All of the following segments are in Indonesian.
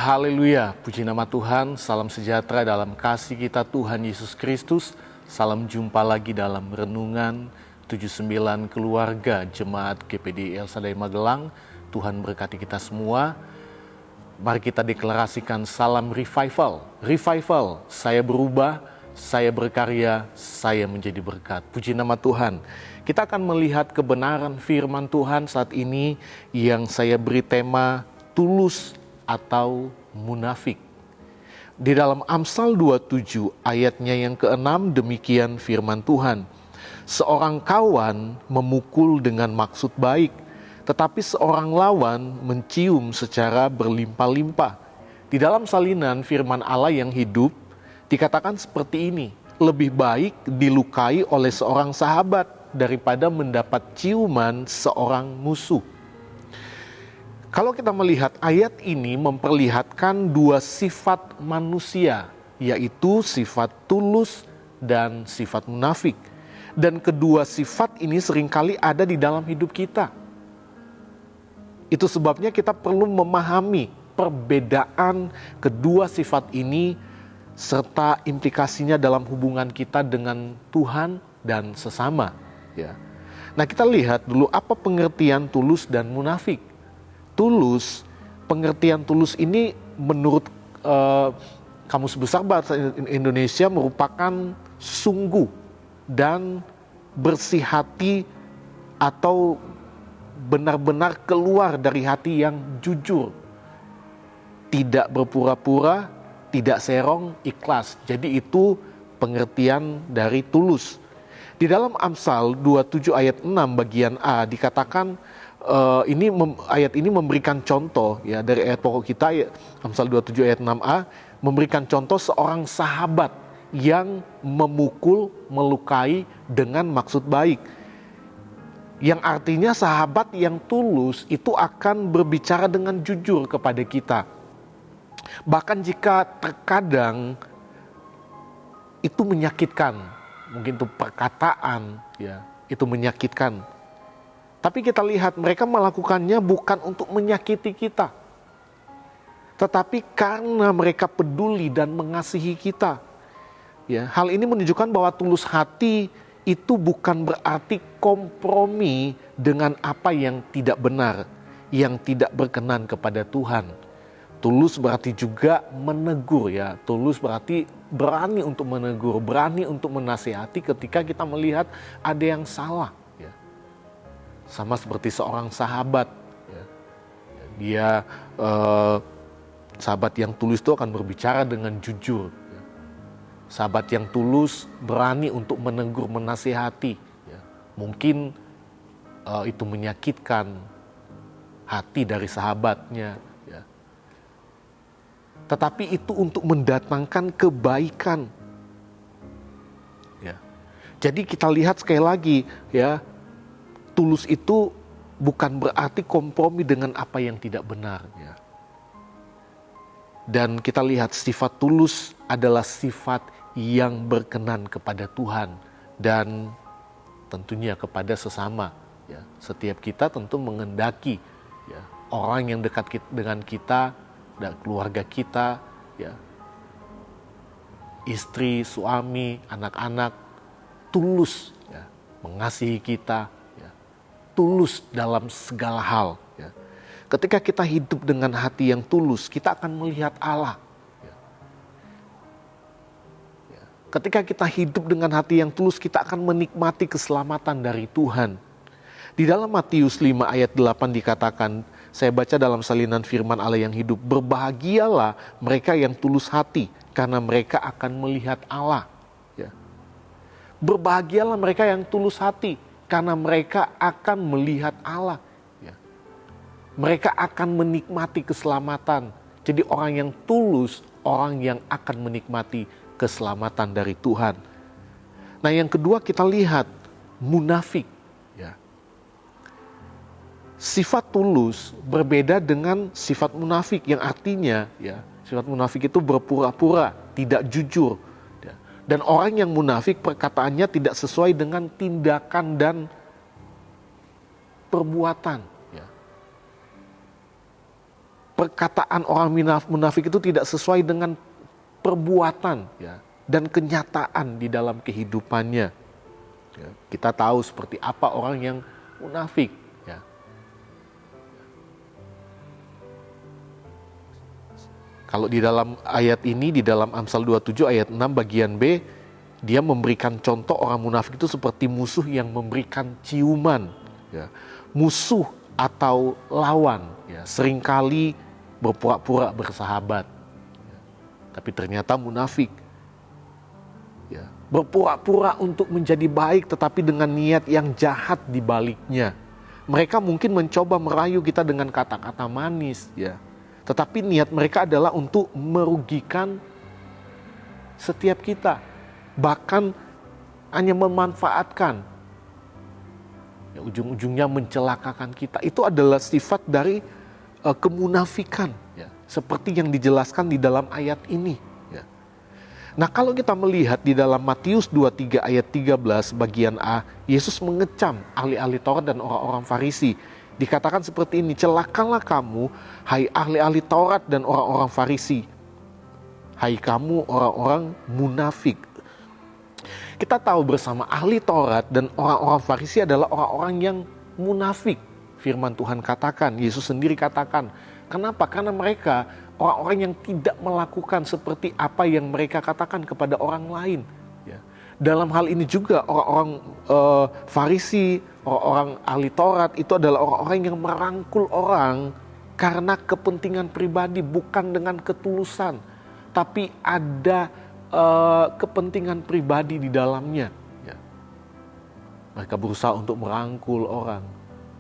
Haleluya, puji nama Tuhan, salam sejahtera dalam kasih kita Tuhan Yesus Kristus. Salam jumpa lagi dalam Renungan 79 Keluarga Jemaat GPD El Shaddai Magelang. Tuhan berkati kita semua. Mari kita deklarasikan salam revival. Revival, saya berubah, saya berkarya, saya menjadi berkat. Puji nama Tuhan. Kita akan melihat kebenaran firman Tuhan saat ini yang saya beri tema tulus atau munafik. Di dalam Amsal 27 ayatnya yang ke-6 demikian firman Tuhan. Seorang kawan memukul dengan maksud baik, tetapi seorang lawan mencium secara berlimpah-limpah. Di dalam salinan firman Allah yang hidup dikatakan seperti ini, lebih baik dilukai oleh seorang sahabat daripada mendapat ciuman seorang musuh. Kalau kita melihat ayat ini memperlihatkan dua sifat manusia, yaitu sifat tulus dan sifat munafik. Dan kedua sifat ini seringkali ada di dalam hidup kita. Itu sebabnya kita perlu memahami perbedaan kedua sifat ini serta implikasinya dalam hubungan kita dengan Tuhan dan sesama. Ya. Nah, kita lihat dulu apa pengertian tulus dan munafik. Tulus, pengertian tulus ini menurut Kamus Besar Bahasa Indonesia merupakan sungguh dan bersih hati atau benar-benar keluar dari hati yang jujur. Tidak berpura-pura, tidak serong, ikhlas. Jadi itu pengertian dari tulus. Di dalam Amsal 27 ayat 6 bagian A dikatakan ayat ini memberikan contoh ya dari ayat pokok kita Amsal 27 ayat 6a memberikan contoh seorang sahabat yang memukul, melukai dengan maksud baik. Yang artinya sahabat yang tulus itu akan berbicara dengan jujur kepada kita. Bahkan jika terkadang itu menyakitkan, mungkin itu perkataan ya, itu menyakitkan. Tapi kita lihat mereka melakukannya bukan untuk menyakiti kita. Tetapi karena mereka peduli dan mengasihi kita. Ya, hal ini menunjukkan bahwa tulus hati itu bukan berarti kompromi dengan apa yang tidak benar, yang tidak berkenan kepada Tuhan. Tulus berarti juga menegur ya. Tulus berarti berani untuk menegur, berani untuk menasihati ketika kita melihat ada yang salah. Sama seperti seorang sahabat, dia sahabat yang tulus itu akan berbicara dengan jujur. Sahabat yang tulus berani untuk menegur, menasihati. Mungkin itu menyakitkan hati dari sahabatnya. Tetapi itu untuk mendatangkan kebaikan. Jadi kita lihat sekali lagi ya. Tulus itu bukan berarti kompromi dengan apa yang tidak benar. Ya. Dan kita lihat sifat tulus adalah sifat yang berkenan kepada Tuhan dan tentunya kepada sesama. Ya. Setiap kita tentu mengendaki ya, orang yang dekat dengan kita dan keluarga kita, ya, istri, suami, anak-anak, tulus ya, mengasihi kita. Tulus dalam segala hal. Ya. Ketika kita hidup dengan hati yang tulus, kita akan melihat Allah. Ya. Ketika kita hidup dengan hati yang tulus, kita akan menikmati keselamatan dari Tuhan. Di dalam Matius 5 ayat 8 dikatakan, saya baca dalam salinan firman Allah yang hidup, berbahagialah mereka yang tulus hati, karena mereka akan melihat Allah. Ya. Berbahagialah mereka yang tulus hati, karena mereka akan melihat Allah. Ya. Mereka akan menikmati keselamatan. Jadi orang yang tulus, orang yang akan menikmati keselamatan dari Tuhan. Nah, yang kedua kita lihat munafik. Ya. Sifat tulus berbeda dengan sifat munafik yang artinya ya, sifat munafik itu berpura-pura, tidak jujur. Dan orang yang munafik perkataannya tidak sesuai dengan tindakan dan perbuatan. perkataan orang munafik itu tidak sesuai dengan perbuatan ya, dan kenyataan di dalam kehidupannya. Ya, kita tahu seperti apa orang yang munafik. Ya. Kalau di dalam ayat ini, di dalam Amsal 27 ayat 6 bagian B, dia memberikan contoh orang munafik itu seperti musuh yang memberikan ciuman. Ya. Musuh atau lawan ya, seringkali berpura-pura bersahabat. Ya. Tapi ternyata munafik. Ya. Berpura-pura untuk menjadi baik tetapi dengan niat yang jahat di baliknya. Mereka mungkin mencoba merayu kita dengan kata-kata manis ya. Tetapi niat mereka adalah untuk merugikan setiap kita. Bahkan hanya memanfaatkan. Ya, ujung-ujungnya mencelakakan kita. Itu adalah sifat dari kemunafikan. Ya. Seperti yang dijelaskan di dalam ayat ini. Ya. Nah kalau kita melihat di dalam Matius 23 ayat 13 bagian A, Yesus mengecam ahli-ahli Taurat dan orang-orang Farisi. Dikatakan seperti ini, celakalah kamu, hai ahli-ahli Taurat dan orang-orang Farisi. Hai kamu orang-orang munafik. Kita tahu bersama ahli Taurat dan orang-orang Farisi adalah orang-orang yang munafik. Firman Tuhan katakan, Yesus sendiri katakan. Kenapa? Karena mereka orang-orang yang tidak melakukan seperti apa yang mereka katakan kepada orang lain. Ya. Dalam hal ini juga orang-orang Farisi, orang-orang ahli Taurat itu adalah orang-orang yang merangkul orang karena kepentingan pribadi, bukan dengan ketulusan. Tapi ada kepentingan pribadi di dalamnya. Ya. Mereka berusaha untuk merangkul orang.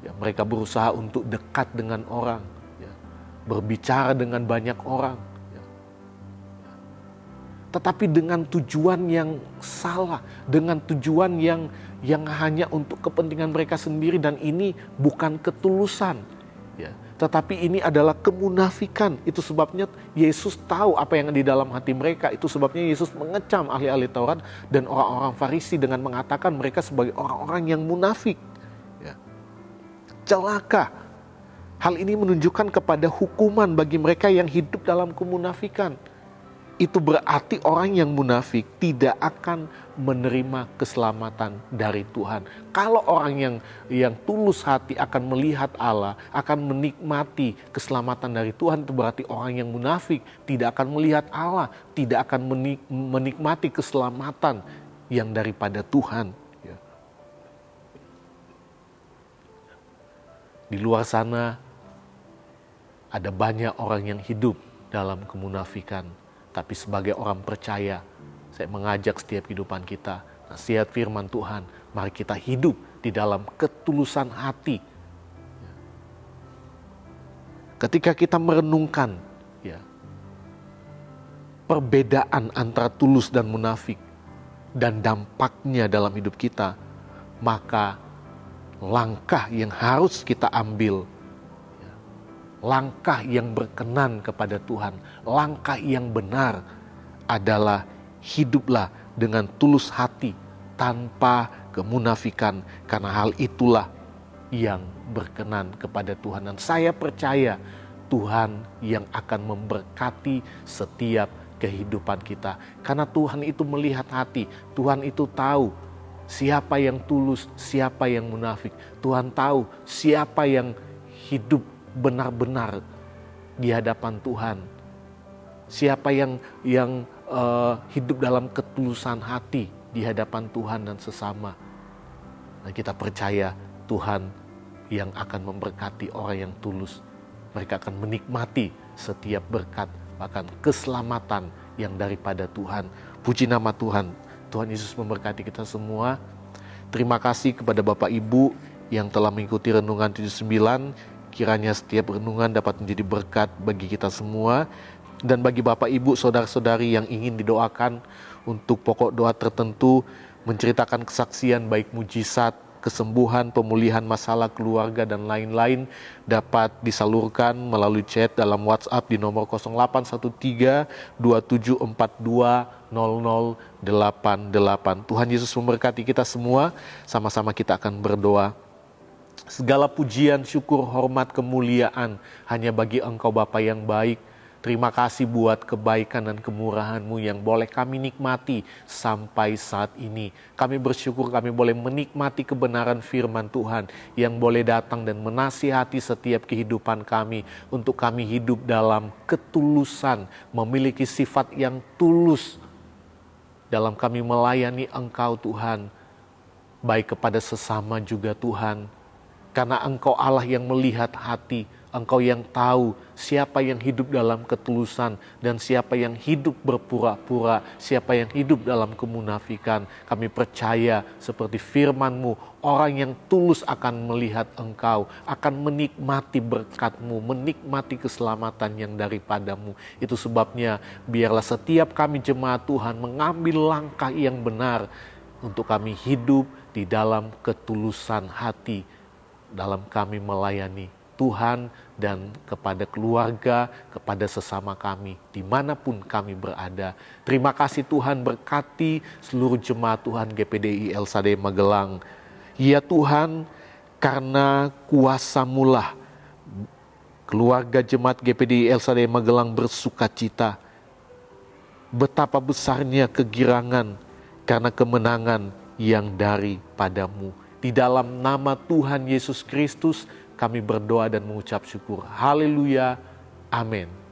Ya. Mereka berusaha untuk dekat dengan orang. Ya. Berbicara dengan banyak orang. Ya. Ya. Tetapi dengan tujuan yang salah. Dengan tujuan yang hanya untuk kepentingan mereka sendiri. Dan ini bukan ketulusan. Ya. Tetapi ini adalah kemunafikan. Itu sebabnya Yesus tahu apa yang di dalam hati mereka. Itu sebabnya Yesus mengecam ahli-ahli Taurat dan orang-orang Farisi dengan mengatakan mereka sebagai orang-orang yang munafik. Ya. Celaka. Hal ini menunjukkan kepada hukuman bagi mereka yang hidup dalam kemunafikan. Itu berarti orang yang munafik tidak akan menerima keselamatan dari Tuhan. Kalau orang yang tulus hati akan melihat Allah, akan menikmati keselamatan dari Tuhan, itu berarti orang yang munafik tidak akan melihat Allah, tidak akan menikmati keselamatan yang daripada Tuhan. Ya. Di luar sana ada banyak orang yang hidup dalam kemunafikan. Tapi sebagai orang percaya, saya mengajak setiap kehidupan kita, nasihat firman Tuhan, mari kita hidup di dalam ketulusan hati. Ketika kita merenungkan ya, perbedaan antara tulus dan munafik dan dampaknya dalam hidup kita, maka langkah yang harus kita ambil, langkah yang berkenan kepada Tuhan, langkah yang benar adalah hiduplah dengan tulus hati tanpa kemunafikan, karena hal itulah yang berkenan kepada Tuhan. Dan saya percaya Tuhan yang akan memberkati setiap kehidupan kita, karena Tuhan itu melihat hati. Tuhan itu tahu siapa yang tulus, siapa yang munafik. Tuhan tahu siapa yang hidup benar-benar di hadapan Tuhan. Siapa yang hidup dalam ketulusan hati di hadapan Tuhan dan sesama. Dan kita percaya Tuhan yang akan memberkati orang yang tulus. Mereka akan menikmati setiap berkat, bahkan keselamatan yang daripada Tuhan. Puji nama Tuhan. Tuhan Yesus memberkati kita semua. Terima kasih kepada Bapak Ibu yang telah mengikuti Renungan 79. Kiranya setiap renungan dapat menjadi berkat bagi kita semua. Dan bagi Bapak Ibu, saudara-saudari yang ingin didoakan untuk pokok doa tertentu, menceritakan kesaksian baik mujizat, kesembuhan, pemulihan masalah keluarga dan lain-lain, dapat disalurkan melalui chat dalam WhatsApp di nomor 0813 2742 0088. Tuhan Yesus memberkati kita semua. Sama-sama kita akan berdoa. Segala pujian, syukur, hormat, kemuliaan hanya bagi Engkau Bapa yang baik. Terima kasih buat kebaikan dan kemurahan-Mu yang boleh kami nikmati sampai saat ini. Kami bersyukur kami boleh menikmati kebenaran firman Tuhan yang boleh datang dan menasihati setiap kehidupan kami untuk kami hidup dalam ketulusan, memiliki sifat yang tulus dalam kami melayani Engkau Tuhan, baik kepada sesama juga Tuhan. Karena Engkau Allah yang melihat hati, Engkau yang tahu siapa yang hidup dalam ketulusan dan siapa yang hidup berpura-pura, siapa yang hidup dalam kemunafikan. Kami percaya seperti firman-Mu, orang yang tulus akan melihat Engkau, akan menikmati berkat-Mu, menikmati keselamatan yang daripada-Mu. Itu sebabnya biarlah setiap kami jemaat Tuhan mengambil langkah yang benar untuk kami hidup di dalam ketulusan hati, dalam kami melayani Tuhan dan kepada keluarga, kepada sesama kami, dimanapun kami berada. Terima kasih Tuhan, berkati seluruh jemaat Tuhan GPDI El Shaddai Magelang. Ya Tuhan, karena kuasa-Mu lah keluarga jemaat GPDI El Shaddai Magelang bersuka cita. Betapa besarnya kegirangan karena kemenangan yang daripada-Mu. Di dalam nama Tuhan Yesus Kristus kami berdoa dan mengucap syukur. Haleluya. Amin.